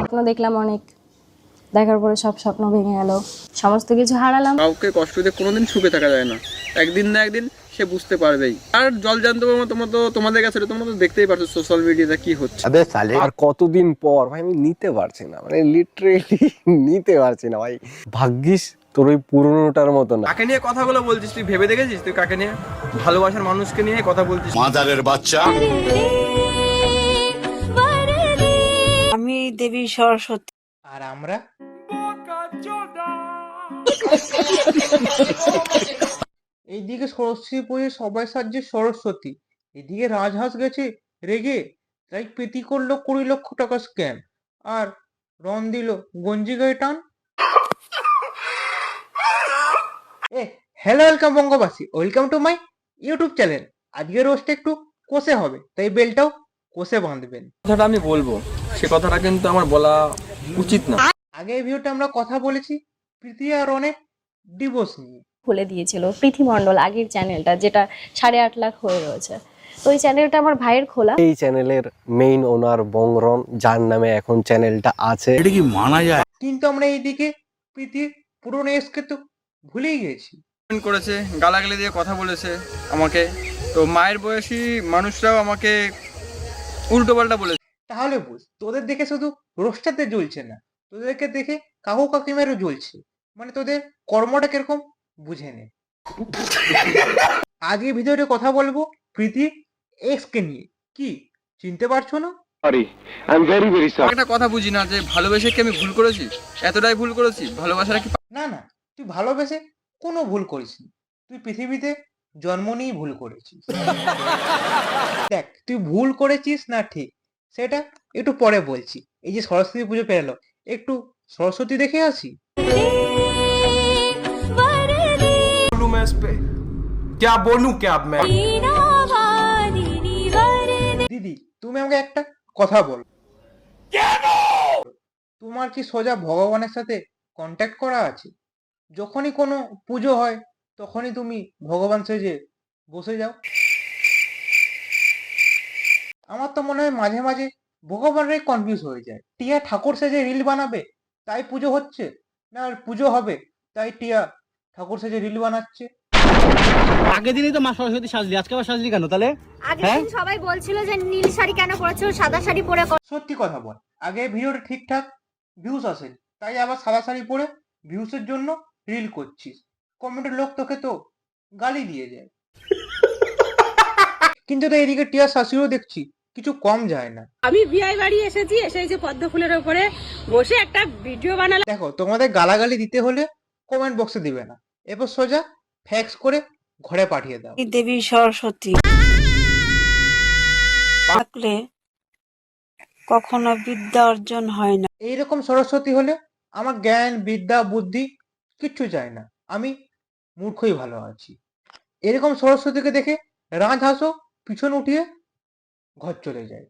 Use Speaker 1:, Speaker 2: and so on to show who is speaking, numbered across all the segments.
Speaker 1: স্বপ্ন দেখলাম অনেক, দেখার পরে সব স্বপ্ন ভেঙে গেল, সমস্ত কিছু হারালাম।
Speaker 2: কাউকে কষ্ট দিয়ে কোনোদিন সুখে থাকা যায় না, একদিন না একদিন সে বুঝতে পারবেই। আর জল জানতে পারবো তোমাদের কাছে তোমরা তো দেখতেই পারছো সোশ্যাল মিডিয়াতে কি হচ্ছে।
Speaker 3: আর কতদিন পর ভাই আমি নিতে পারছি না, মানে লিটারেলি নিতে পারছি না ভাই। ভাগ্যিস তোর ওই পুরনোটার মতো না।
Speaker 2: কাকে নিয়ে কথাগুলো বলছিস তুই ভেবে দেখেছিস? তুই কাকে নিয়ে, ভালোবাসার মানুষকে নিয়ে কথা বলছিস?
Speaker 4: মাদারের বাচ্চা।
Speaker 5: আমি দেবী সরস্বতী।
Speaker 2: আর আমরা এইদিকে সরস্বতী পুজো সবাই সাজছে সরস্বতী, এদিকে রাজহাঁস গেছে রেগে, তাই পেটি করলো 20 লক্ষ টাকা স্ক্যাম, আর রন দিল গঞ্জি গায়ে টান। Hello welcome Bangabasi, welcome to my YouTube channel. আজকে রোস্ট একটু কষে হবে, তাই বেলটাও কষে বাঁধবেন। কথাটা আমি বলবো, সে কথাটা কিন্তু আমার বলা উচিত না। আগে এই ভিডিওতে আমরা কথা বলেছি প্রীতি আর রনের ডিভোর্স নিয়ে।
Speaker 1: খুলে দিয়েছিল পৃথিমণ্ডল, আগের চ্যানেলটা যেটা 8.5 লাখ হয়ে রয়েছে, তো ওই চ্যানেলটা আমার ভাইয়ের খোলা।
Speaker 3: এই চ্যানেলের মেইন ওনার বংরন, যার নামে এখন চ্যানেলটা আছে।
Speaker 4: এটা কি মানা যায়?
Speaker 2: কিন্তু আমরা এইদিকে প্রীতির পুরনো এসকে তো ভুলেই গেছি। করেছে, গালাগালি দিয়ে কথা বলেছে আমাকে, তো মায়ের বয়সী মানুষরাও আমাকে উল্টো পাল্টা বলেছে। তাহলে বুঝ, তোদের দেখে শুধু রোস্টারতে জ্বলছে না, তোদেরকে দেখে কাকু কাকিমারও জ্বলছে, মানে তোদের কর্মটা কিরকম বুঝে নে। আগে ভিডিওতে কথা বলবো প্রীতি এক্স কে নিয়ে। কি চিনতে পারছো না? একটা কথা বুঝি না, যে ভালোবেসে কি আমি ভুল করেছি? এতটাই ভুল করেছি? ভালোবাসাটা কি? না না, তুই ভালোবেসে কোনো ভুল করিসনি, তুই পৃথিবীতে জন্ম নিয়েই ভুল করেছিস। দেখ, তুই ভুল করেছিস না ঠিক, সেটা একটু পরে বলছি। এই যে সরস্বতী পুজো পেরালো, একটু সরস্বতী দেখে আসি। দিদি, তুমি আমাকে একটা কথা বল, তোমার কি সোজা ভগবানের সাথে কন্ট্যাক্ট করা আছে? যখনই কোনো পুজো হয় তখনই তুমি ভগবান সেজে বসে যাও। আমার তো মনে হয় মাঝে মাঝে ভগবানরাই কনফিউজ হয়ে যায়। টিয়া ঠাকুর সেজে রিল বানাবে তাই পুজো হচ্ছে, না আর পুজো হবে তাই টিয়া ঠাকুর সেজে রিল বানাচ্ছে।
Speaker 6: আগের দিনই তো মা সরস্বতী সাজলি, আজকে আবার সাজলি কেন তাহলে?
Speaker 7: আগের দিন সবাই বলছিল যে নীল শাড়ি কেন পরেছো, সাদা শাড়ি পরে।
Speaker 2: সত্যি কথা বল, আগে ভিডিওটা ঠিকঠাক ভিউজ আসে, তাই আবার সাদা শাড়ি পরে ভিউসের জন্য রিল করছিস। কমেন্টের লোক তোকে তো গালি দিয়ে যায়। কিন্তু তো এদিকে টিয়া শাশুড়িও দেখছি কিছু কম যায় না।
Speaker 5: আমি বিয়ে বাড়ি এসেছি, এসে যে পদ্ম ফুলের উপরে বসে একটা ভিডিও বানালাম।
Speaker 2: দেখো, তোমাদের গালাগালি দিতে হলে কমেন্ট বক্সে দিবে না, এরপর সোজা ফ্যাক্স করে ঘরে পাঠিয়ে দাও।
Speaker 5: দেবী সরস্বতী থাকলে কখনো বিদ্যা অর্জন হয় না।
Speaker 2: এইরকম সরস্বতী হলে আমার জ্ঞান বিদ্যা বুদ্ধি কিচ্ছু চাই না, আমি মূর্খই ভালো আছি। এরকম সরস্বতীকে দেখে রাজহাঁসও পিছন উঠিয়ে ঘর চলে যায়।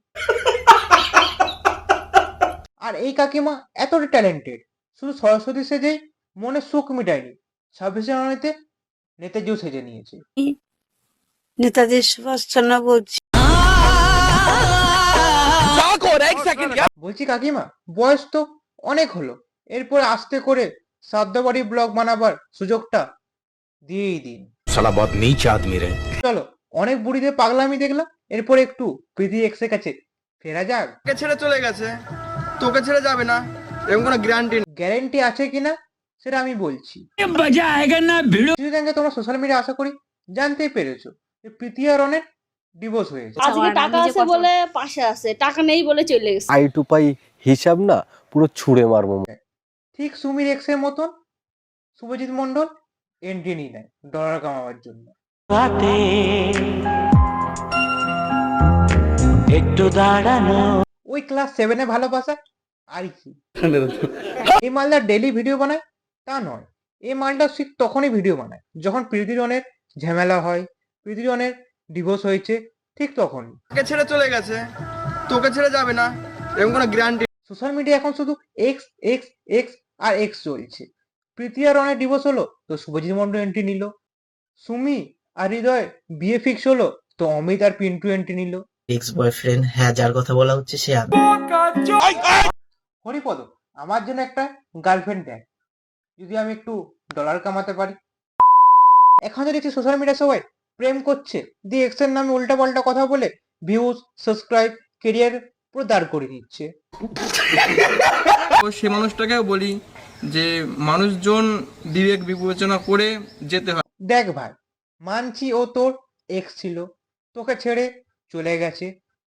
Speaker 2: আর এই কাকিমা এতটা ট্যালেন্টেড, শুধু সরস্বতী সেজেই মনে সুখ মিটায়নি, 26শে জানুয়ারিতে নেতাজিও সেজে নিয়েছে।
Speaker 5: নেতাজি সুভাষচন্দ্র বলছি।
Speaker 2: বলছি কাকিমা, বয়স তো অনেক হলো, এরপরে আস্তে করে সাধ্যবাড়ি ব্লগ বানাবার সুযোগটা দিয়েই দিন।
Speaker 4: সালা বহুত নীচ আদমি রে।
Speaker 2: চলো, অনেক বুড়িদের পাগলামি দেখলাম, এরপর একটু প্রীতি এক্সের কাছে ফেরা যাক। তোকে ছেড়ে চলে গেছে, তোকে ছেড়ে যাবে না, এরকম কোনো গ্যারান্টি আছে কিনা সেটা আমি বলছি। কিছুদিন তোমরা সোশ্যাল মিডিয়া আশা করি জানতেই পেরেছো যে প্রীতি আর রনের ডিভোর্স হয়েছে।
Speaker 1: আজকে টাকা আছে বলে পাশে আছে, টাকা নেই বলে চলে গেছে।
Speaker 3: আই টু পাই হিসাব না পুরো ছুঁড়ে মারবো।
Speaker 2: ঠিক সুমির এক্সের মতন শুভজিৎ মন্ডল এন্ট্রি নিয়ে নেয় ডলার কামাবার জন্য।
Speaker 6: একটু দাঁড়ানো,
Speaker 2: ওই ক্লাস 7-এ ভালোবাসা আর কি। এই মালটা ডেলি ভিডিও বানায় তা নয়, এই মালটা ঠিক তখনই ভিডিও বানায় যখন প্রীতিরনের ঝামেলা হয়, প্রীতিরনের ডিভোর্স হয়েছে, ঠিক তখনই। তোকে ছেড়ে চলে গেছে, তোকে ছেড়ে যাবে না, এরকম কোনো গ্যারান্টি। সোশ্যাল মিডিয়া এখন শুধু এক্স এক্স এক্স আর এক্স চলছে। প্রীতি আর রনের ডিভোর্স হলো তো শুভজিৎ মন্ডল এন্ট্রি নিল, সুমি আর হৃদয় বিয়ে ফিক্স হলো তো অমিত আর পিন্টু এন্ট্রি নিল।
Speaker 8: এক্স বয়ফ্রেন্ড, হ্যাঁ যার কথা বলা হচ্ছে সে আমি।
Speaker 2: হরিপদ, আমার জন্য একটা গার্লফ্রেন্ড দেখ, যদি আমি একটু ডলার কামাতে পারি। এখন তো দেখছি সোশ্যাল মিডিয়া সবাই প্রেম করছে, দিয়ে এক্সের নামে উল্টাপাল্টা কথা বলে ভিউজ, সাবস্ক্রাইব, কেরিয়ার পুরো দাঁড় করে দিচ্ছে।
Speaker 8: তো সে মানুষটাকেও বলি যে মানুষজন বিবেক বিবেচনা করে যেতে হয়।
Speaker 2: দেখ ভাই, মানছি ও তোর এক্স ছিল, তোকে ছেড়ে চলে গেছে,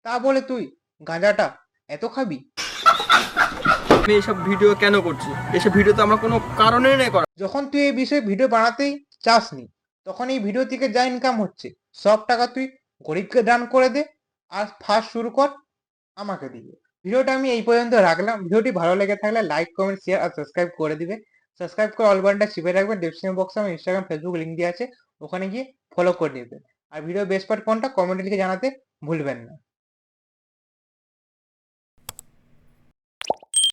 Speaker 2: তা বলে তুই গাঁজাটা এত খাবি?
Speaker 8: আমি এইসব ভিডিও কেন করছি? এসব ভিডিও তো আমরা কোনো কারণে নেই করা।
Speaker 2: যখন তুই এই বিষয়ে ভিডিও বানাতেই চাসনি, তখন এই ভিডিও থেকে যা ইনকাম হচ্ছে সব টাকা তুই গরিবকে দান করে দে, আর ফার্স্ট শুরু কর আমাকে দিয়ে। ভিডিওটা আমি এই পর্যন্ত রাখলাম। ভিডিওটি ভালো লেগে থাকলে লাইক, কমেন্ট, শেয়ার আর সাবস্ক্রাইব করে দিবে। সাবস্ক্রাইব করে অল বাটনটা চিপে রাখবেন। ডেসক্রিপশন বক্সে আমার ইনস্টাগ্রাম, ফেসবুক লিঙ্ক দেওয়া আছে, ওখানে গিয়ে ফলো করে নেবেন। আর ভিডিও বেস্ট পার্ট কোনটা কমেন্টে লিখে জানাতে ভুলবেন না।